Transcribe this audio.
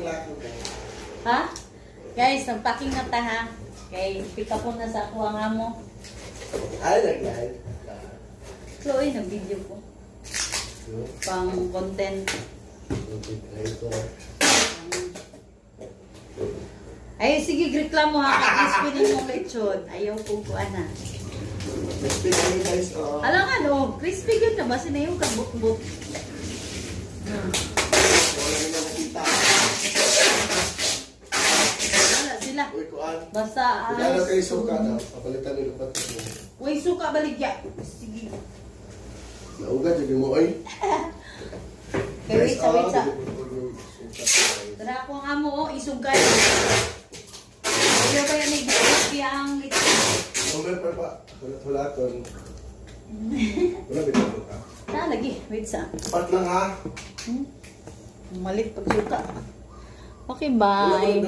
ng laki ko. Ha? Guys, nagpacking na ta ha. Okay, pick up na sa ako ang amo. Ay, nag-live. Chloe, nag-video ko. Pang content. Ay, sige, reklamo ha. Crispy din mong lechon. Ayaw kong kuan ha. Crispy kami guys. Alam nga no, crispy yun na. Basta na yung kabut-but. Wala nyo na nakita. Wala sila. Uy, kuan. Basta Kailangan kayo suka daw. Papalitan nyo lupat ko. uy, suka baligya. Sige. Naugad, sabi mo, ay. Okay, wait sa. Tara ako ang amo, oh, isugay. Ayaw kaya nag-crispy ang lechon. Number pa. Wala kon. Wala bitaw ka. Lagi, wait sa. Part lang ha. Malit pag suka. Okay, bye.